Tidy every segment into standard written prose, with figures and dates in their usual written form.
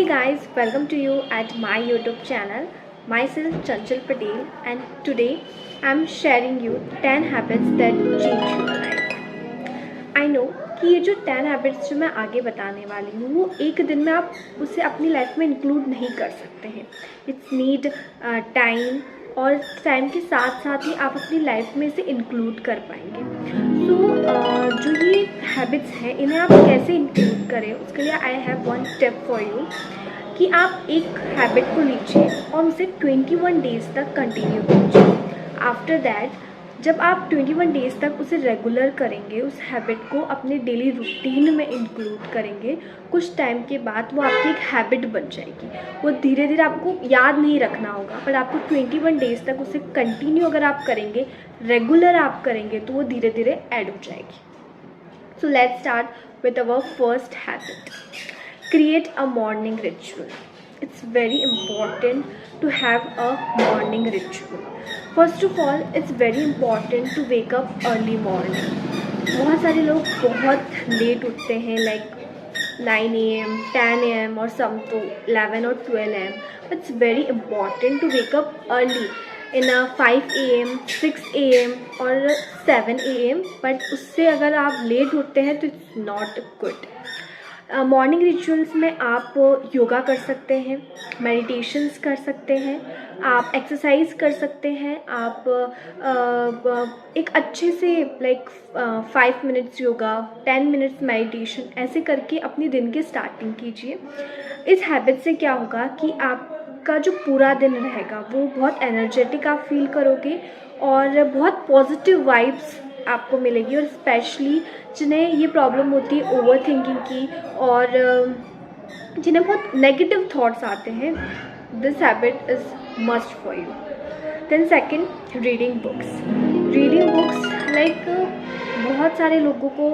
Hey guys, welcome to you at my YouTube channel. Myself Chanchal Patel, and today I'm sharing you 10 habits that change your life. I know कि ये जो 10 habits जो मैं आगे बताने वाली हूँ वो एक दिन में आप उसे अपनी लाइफ में इंक्लूड नहीं कर सकते हैं. इट्स नीड टाइम, और टाइम के साथ साथ ही आप अपनी लाइफ में इसे इंक्लूड कर पाएंगे. सो जो ये हैबिट्स हैं इन्हें आप कैसे इंक्लूड करें, उसके लिए I have one step for you कि आप एक हैबिट को लीजिए और उसे 21 डेज़ तक कंटिन्यू कीजिए. आफ्टर दैट जब आप 21 डेज़ तक उसे रेगुलर करेंगे, उस हैबिट को अपने डेली रूटीन में इंक्लूड करेंगे, कुछ टाइम के बाद वो आपकी एक हैबिट बन जाएगी. वो धीरे धीरे आपको याद नहीं रखना होगा, पर आपको 21 डेज़ तक उसे कंटिन्यू अगर आप करेंगे, रेगुलर आप करेंगे, तो वो धीरे धीरे ऐड हो जाएगी. So let's start with our first habit. Create a morning ritual. It's very important to have a morning ritual. First of all, it's very important to wake up early morning. बहुत सारे लोग बहुत late उठते हैं, like 9 AM, 10 AM और some तो 11 और 12 AM. It's very important to wake up early in a 5 AM, 6 AM और 7 AM. But उससे अगर आप लेट उठते हैं तो it's not good. Morning rituals में आप योगा कर सकते हैं, मेडिटेशंस कर सकते हैं, आप एक्सरसाइज कर सकते हैं, आप एक अच्छे से like 5 minutes yoga, 10 minutes meditation, ऐसे करके अपने दिन की स्टार्टिंग कीजिए. इस हैबिट से क्या होगा कि आपका जो पूरा दिन रहेगा वो बहुत एनर्जेटिक आप फील करोगे और बहुत पॉजिटिव वाइब्स आपको मिलेगी. और स्पेशली जिन्हें ये प्रॉब्लम होती है ओवर थिंकिंग की और जिन्हें बहुत नेगेटिव थॉट्स आते हैं, this habit is must for you. Then second, reading books. Reading books like बहुत सारे लोगों को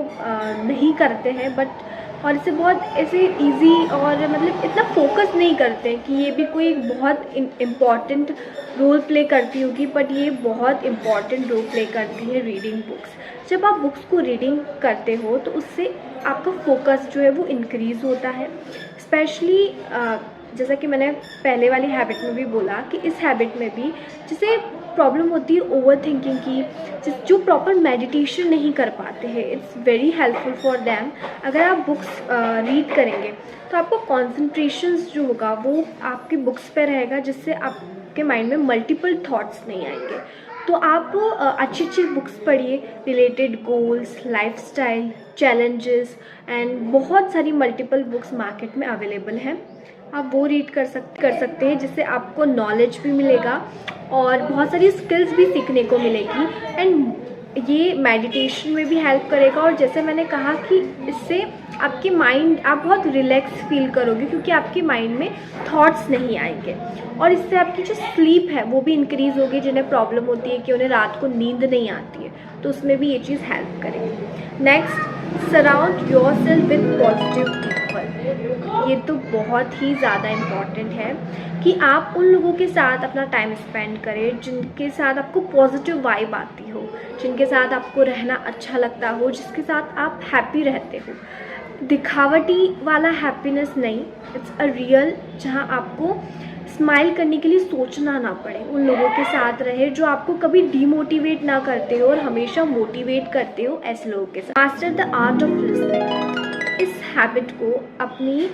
नहीं करते हैं, बट और इसे बहुत ऐसे इजी और मतलब इतना फोकस नहीं करते कि ये भी कोई बहुत इम्पॉर्टेंट रोल प्ले करती होगी, बट ये बहुत इम्पॉर्टेंट रोल प्ले करती है रीडिंग बुक्स. जब आप बुक्स को रीडिंग करते हो तो उससे आपका फोकस जो है वो इंक्रीज़ होता है. स्पेशली जैसा कि मैंने पहले वाली हैबिट में भी बोला कि इस हैबिट में भी जिसे प्रॉब्लम होती है ओवर थिंकिंग की, जो प्रॉपर मेडिटेशन नहीं कर पाते हैं, it's very helpful for them. अगर आप बुक्स रीड करेंगे तो आपको कॉन्सेंट्रेशंस जो होगा वो आपके बुक्स पे रहेगा, जिससे आपके माइंड में मल्टीपल थॉट्स नहीं आएंगे. तो आप अच्छी अच्छी बुक्स पढ़िए, related goals, lifestyle, challenges and बहुत सारी मल्टीपल बुक्स मार्केट में अवेलेबल हैं. आप वो रीड कर सकते हैं, जिससे आपको नॉलेज भी मिलेगा और बहुत सारी स्किल्स भी सीखने को मिलेगी. एंड ये मेडिटेशन में भी हेल्प करेगा. और जैसे मैंने कहा कि इससे आपके माइंड, आप बहुत रिलैक्स फील करोगे क्योंकि आपके माइंड में थॉट्स नहीं आएंगे. और इससे आपकी जो स्लीप है वो भी इंक्रीज़ होगी. जिन्हें प्रॉब्लम होती है कि उन्हें रात को नींद नहीं आती है, तो उसमें भी ये चीज़ हेल्प करेगी. Next, surround yourself with positive people. ये तो बहुत ही ज़्यादा इम्पॉर्टेंट है कि आप उन लोगों के साथ अपना टाइम स्पेंड करें जिनके साथ आपको पॉजिटिव वाइब आती हो, जिनके साथ आपको रहना अच्छा लगता हो, जिसके साथ आप हैप्पी रहते हो. दिखावटी वाला हैप्पीनेस नहीं, इट्स अ रियल, जहाँ आपको स्माइल करने के लिए सोचना ना पड़े. उन लोगों के साथ रहे जो आपको कभी डीमोटिवेट ना करते हो और हमेशा मोटिवेट करते हो, ऐसे लोगों के साथ. Master the art of listening. इस हैबिट को अपनी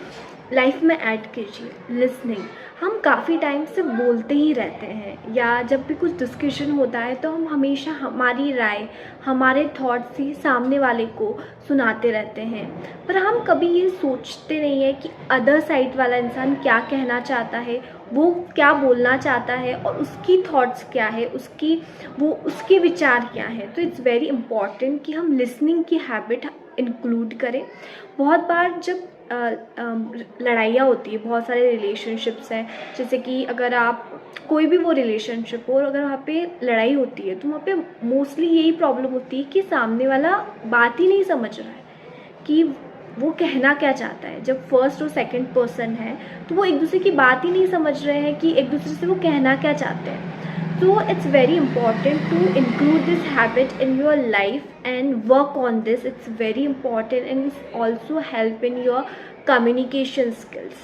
लाइफ में ऐड कीजिए. लिसनिंग, हम काफ़ी टाइम से बोलते ही रहते हैं, या जब भी कुछ डिस्कशन होता है तो हम हमेशा हमारी राय, हमारे थॉट्स ही सामने वाले को सुनाते रहते हैं, पर हम कभी ये सोचते नहीं है कि अदर साइड वाला इंसान क्या कहना चाहता है, वो क्या बोलना चाहता है और उसकी थॉट्स क्या है, उसके विचार क्या है. तो इट्स वेरी इम्पॉर्टेंट कि हम लिसनिंग की हैबिट इंक्लूड करें. बहुत बार जब लड़ाइयाँ होती है, बहुत सारे रिलेशनशिप्स हैं, जैसे कि अगर आप कोई भी वो रिलेशनशिप हो और अगर वहाँ पे लड़ाई होती है तो वहाँ पे मोस्टली यही प्रॉब्लम होती है कि सामने वाला बात ही नहीं समझ रहा है कि वो कहना क्या चाहता है. जब फर्स्ट और सेकंड पर्सन है तो वो एक दूसरे की बात ही नहीं समझ रहे हैं कि एक दूसरे से वो कहना क्या चाहते हैं. So it's very important to include this habit in your life and work on this. It's very important and it's also help in your communication skills.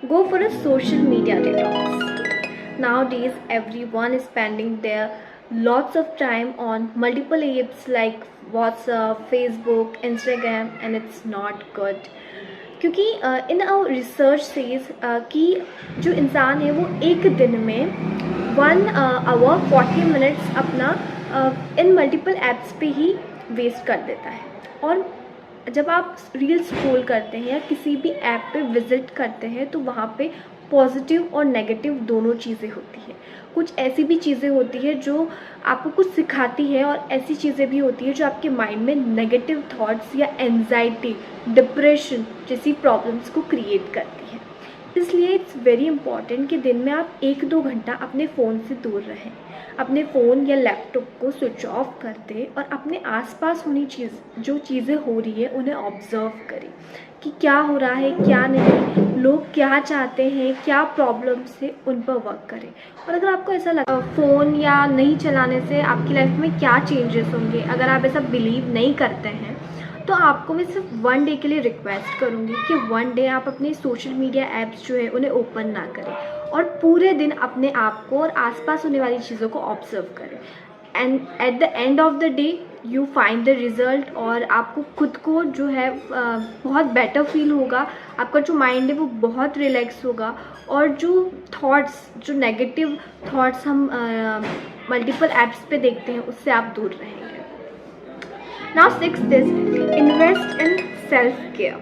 Go for a social media detox. Nowadays, everyone is spending their lots of time on multiple apps like WhatsApp, Facebook, Instagram, and it's not good. क्योंकि in our research says कि जो इंसान है वो एक दिन में 1 hour 40 minutes अपना इन मल्टीपल ऐप्स पे ही वेस्ट कर देता है। और जब आप रील स्क्रॉल करते हैं या किसी भी ऐप पे विज़िट करते हैं तो वहाँ पे पॉजिटिव और नेगेटिव दोनों चीज़ें होती हैं। कुछ ऐसी भी चीज़ें होती है जो आपको कुछ सिखाती है और ऐसी चीज़ें भी होती है जो आपके माइंड में नेगेटिव थॉट्स या एंजाइटी, डिप्रेशन जैसी प्रॉब्लम्स को क्रिएट करती है। इसलिए इट्स वेरी इंपॉर्टेंट कि दिन में आप 1-2 घंटा अपने फ़ोन से दूर रहें, अपने फ़ोन या लैपटॉप को स्विच ऑफ कर दें और अपने आसपास होनी जो चीज़ें हो रही है उन्हें ऑब्ज़र्व करें कि क्या हो रहा है, क्या नहीं, लोग क्या चाहते हैं, क्या प्रॉब्लम्स है, उन पर वर्क करें। और अगर आपको ऐसा लगता है फ़ोन या नहीं चलाने से आपकी लाइफ में क्या चेंजेस होंगे, अगर आप ऐसा बिलीव नहीं करते हैं तो आपको मैं सिर्फ 1 डे के लिए रिक्वेस्ट करूँगी कि 1 डे आप अपने सोशल मीडिया ऐप्स जो है उन्हें ओपन ना करें और पूरे दिन अपने आप को और आसपास होने वाली चीज़ों को ऑब्जर्व करें। And at the end of the day you find the result और आपको खुद को जो है बहुत बेटर फील होगा, आपका जो माइंड है वो बहुत रिलैक्स होगा और जो थॉट्स, जो नेगेटिव थॉट्स हम मल्टीपल ऐप्स पे देखते हैं उससे आप दूर रहेंगे। Now 6th is invest in self care.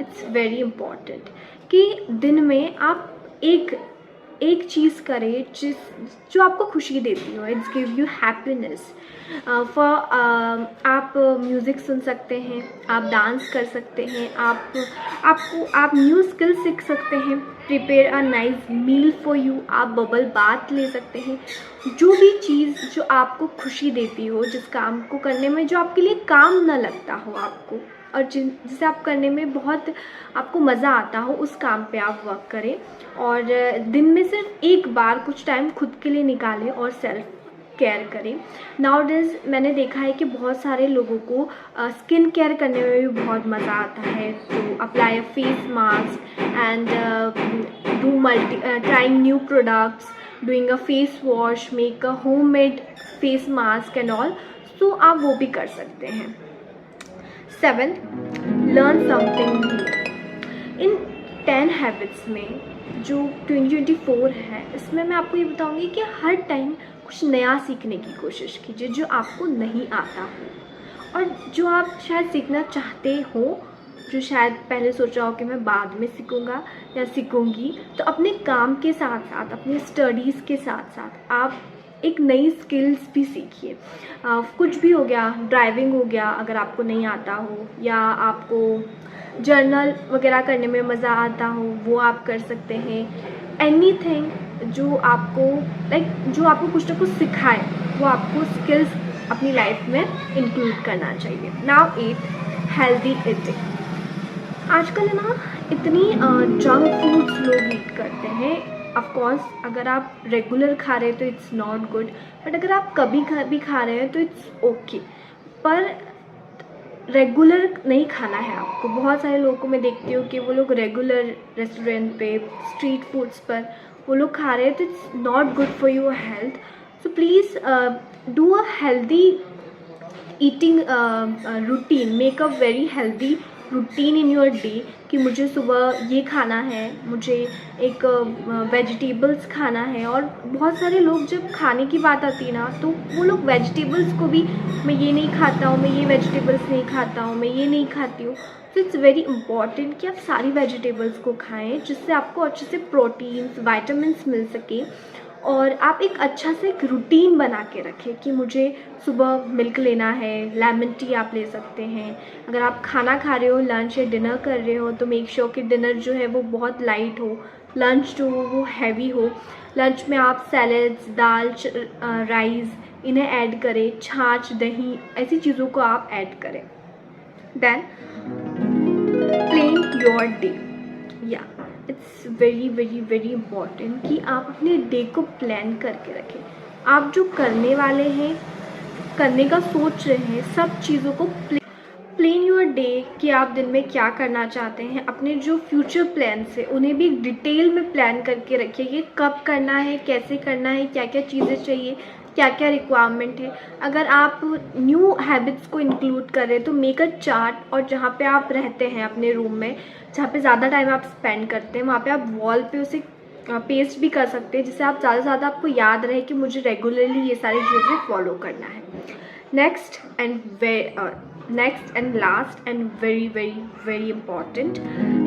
It's very important कि दिन में आप एक चीज़ करें जो आपको खुशी देती हो। It's give you happiness. आप म्यूज़िक सुन सकते हैं, आप डांस कर सकते हैं, आप न्यू स्किल सीख सकते हैं, prepare a nice meal for you, आप बबल बाथ ले सकते हैं। जो भी चीज़ जो आपको खुशी देती हो, जिस काम को करने में जो आपके लिए काम ना लगता हो आपको और जिसे आप करने में बहुत आपको मज़ा आता हो, उस काम पे आप वर्क करें और दिन में सिर्फ एक बार कुछ टाइम खुद के लिए निकालें और सेल्फ केयर करें। नाउडेज मैंने देखा है कि बहुत सारे लोगों को स्किन केयर करने में भी बहुत मज़ा आता है। तो apply a face mask and trying new products, doing a face wash, make a homemade face mask and all. So आप वो भी कर सकते हैं। 7th, learn something new. इन 10 हैबिट्स में जो 2024 है, इसमें मैं आपको ये बताऊंगी कि हर टाइम कुछ नया सीखने की कोशिश कीजिए जो आपको नहीं आता हो और जो आप शायद सीखना चाहते हो, जो शायद पहले सोचा हो कि मैं बाद में सीखूंगा या सीखूंगी। तो अपने काम के साथ साथ, अपने स्टडीज़ के साथ साथ आप एक नई स्किल्स भी सीखिए। कुछ भी हो गया, ड्राइविंग हो गया अगर आपको नहीं आता हो, या आपको जर्नल वगैरह करने में मज़ा आता हो वो आप कर सकते हैं। एनीथिंग जो आपको जो आपको कुछ ना कुछ सिखाए वो आपको स्किल्स अपनी लाइफ में इंक्लूड करना चाहिए। Now 8, healthy eating. आजकल है ना इतनी जंक फूड्स लोग ईट करते हैं। ऑफकोर्स अगर आप रेगुलर खा रहे हैं तो इट्स नॉट गुड, बट अगर आप कभी भी खा रहे हैं तो इट्स ओके, पर रेगुलर नहीं खाना है आपको। बहुत सारे लोगों को मैं देखती हूँ कि वो लोग रेगुलर रेस्टोरेंट पे, स्ट्रीट फूड्स पर वो लोग खा रहे हैं, तो it's not good for your health. So please do a healthy eating routine, make a very healthy routine in your day कि मुझे सुबह ये खाना है, मुझे एक वेजिटेबल्स खाना है। और बहुत सारे लोग जब खाने की बात आती है ना तो वो लोग वेजिटेबल्स को भी, मैं ये नहीं खाता हूँ, मैं ये वेजिटेबल्स नहीं खाता हूँ, मैं ये नहीं खाती हूँ। तो इट्स वेरी इंपॉर्टेंट कि आप सारी वेजिटेबल्स को खाएं जिससे आपको अच्छे से प्रोटीन्स, वाइटामिन्स मिल सके। और आप एक अच्छा से एक रूटीन बना के रखें कि मुझे सुबह मिल्क लेना है, लेमन टी आप ले सकते हैं। अगर आप खाना खा रहे हो, लंच या डिनर कर रहे हो, तो मेक श्योर कि डिनर जो है वो बहुत लाइट हो, लंच जो हो वो हैवी हो। लंच में आप सैलड्स, दाल, राइस इन्हें ऐड करें, छाछ, दही, ऐसी चीज़ों को आप ऐड करें। Then plan your day. या it's very very very important कि आप अपने डे को प्लान करके रखें। आप जो करने वाले हैं, करने का सोच रहे हैं, सब चीज़ों को प्लान योर डे कि आप दिन में क्या करना चाहते हैं। अपने जो फ्यूचर प्लान्स है उन्हें भी डिटेल में प्लान करके रखिए कि कब करना है, कैसे करना है, क्या क्या चीज़ें चाहिए, क्या क्या रिक्वायरमेंट है। अगर आप न्यू हैबिट्स को इंक्लूड करें तो मेक अ चार्ट, और जहाँ पे आप रहते हैं अपने रूम में, जहाँ पे ज़्यादा टाइम आप स्पेंड करते हैं, वहाँ पे आप वॉल पे उसे पेस्ट भी कर सकते हैं, जिससे आप ज़्यादा से ज़्यादा आपको याद रहे कि मुझे रेगुलरली ये सारी चीज़ें फॉलो करना है। Next and last and very important,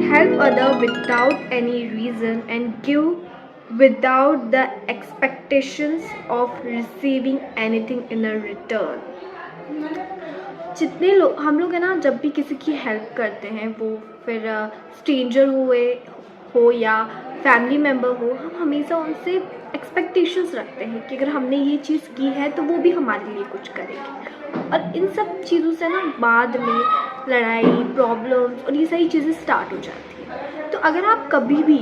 help other without any reason and give without the expectations of receiving anything in a return। जितने लोग हम लोग है ना, जब भी किसी की हेल्प करते हैं, वो फिर स्ट्रेंजर हो या फैमिली मेम्बर हो, हम हमेशा उनसे एक्सपेक्टेशंस रखते हैं कि अगर हमने ये चीज़ की है तो वो भी हमारे लिए कुछ करेंगे। और इन सब चीज़ों से ना बाद में लड़ाई, प्रॉब्लम्स और ये सारी चीज़ें स्टार्ट हो जाती हैं। तो अगर आप कभी भी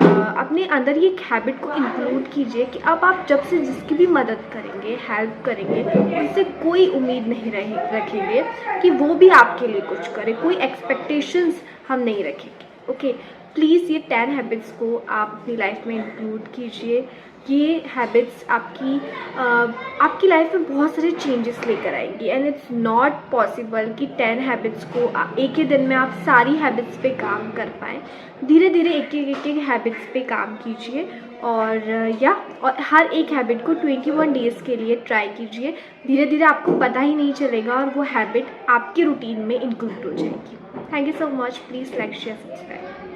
अपने अंदर ये एक हैबिट को इंक्लूड कीजिए कि अब आप जब से जिसकी भी मदद करेंगे, हेल्प करेंगे, उनसे कोई उम्मीद नहीं रखेंगे कि वो भी आपके लिए कुछ करे, कोई एक्सपेक्टेशंस हम नहीं रखेंगे। ओके, प्लीज़ ये 10 हैबिट्स को आप अपनी लाइफ में इंक्लूड कीजिए। ये हैबिट्स आपकी लाइफ में बहुत सारे चेंजेस लेकर आएंगी, एंड इट्स नॉट पॉसिबल कि 10 हैबिट्स को एक ही दिन में आप सारी हैबिट्स पे काम कर पाएँ। धीरे धीरे एक एक हैबिट्स पे काम कीजिए, और हर एक हैबिट को 21 डेज़ के लिए ट्राई कीजिए। धीरे धीरे आपको पता ही नहीं चलेगा और वो हैबिट आपके रूटीन में इंक्लूड हो जाएगी। Thank you so much. Please like, share, subscribe.